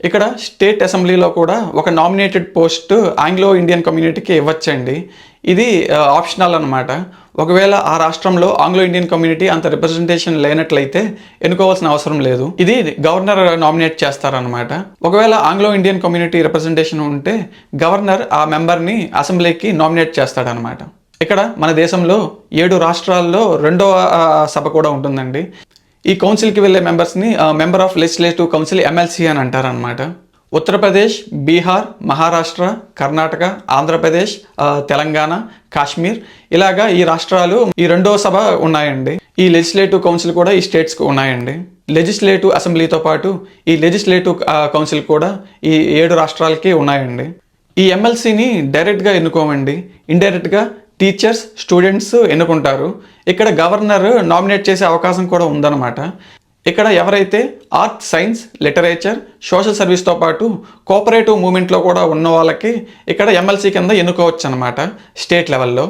ఇక్కడ స్టేట్ అసెంబ్లీలో కూడా ఒక నామినేటెడ్ పోస్ట్ ఆంగ్లో ఇండియన్ కమ్యూనిటీకి ఇవ్వచ్చండి. ఇది ఆప్షనల్ అనమాట. ఒకవేళ ఆ రాష్ట్రంలో ఆంగ్లో ఇండియన్ కమ్యూనిటీ అంత రిప్రజెంటేషన్ లేనట్లయితే ఎన్నుకోవాల్సిన అవసరం లేదు. ఇది గవర్నర్ నామినేట్ చేస్తారనమాట. ఒకవేళ ఆంగ్లో ఇండియన్ కమ్యూనిటీ రిప్రజెంటేషన్ ఉంటే గవర్నర్ ఆ మెంబర్ని అసెంబ్లీకి నామినేట్ చేస్తాడనమాట. ఇక్కడ మన దేశంలో 7 రాష్ట్రాల్లో రెండవ సభ కూడా ఉంటుందండి. ఈ కౌన్సిల్కి వెళ్ళే మెంబర్స్ని member of legislative council MLC అని అంటారనమాట. ఉత్తరప్రదేశ్, బీహార్, మహారాష్ట్ర, కర్ణాటక, ఆంధ్రప్రదేశ్, తెలంగాణ, కాశ్మీర్ ఇలాగా ఈ రాష్ట్రాలు ఈ రెండవ సభ ఉన్నాయండి. ఈ లెజిస్లేటివ్ కౌన్సిల్ కూడా ఈ స్టేట్స్కి ఉన్నాయండి. లెజిస్లేటివ్ అసెంబ్లీతో పాటు ఈ లెజిస్లేటివ్ కౌన్సిల్ కూడా ఈ 7 రాష్ట్రాలకి ఉన్నాయండి. ఈ MLCని డైరెక్ట్గా ఎన్నుకోమండి, ఇండైరెక్ట్గా టీచర్స్, స్టూడెంట్స్ ఎన్నుకుంటారు. ఇక్కడ గవర్నర్ నామినేట్ చేసే అవకాశం కూడా ఉందన్నమాట. ఇక్కడ ఎవరైతే ఆర్ట్, సైన్స్, లిటరేచర్, సోషల్ సర్వీస్తో పాటు కోఆపరేటివ్ మూమెంట్లో కూడా ఉన్న వాళ్ళకి ఇక్కడ MLC కింద ఎన్నుకోవచ్చు అనమాట స్టేట్ లెవెల్లో.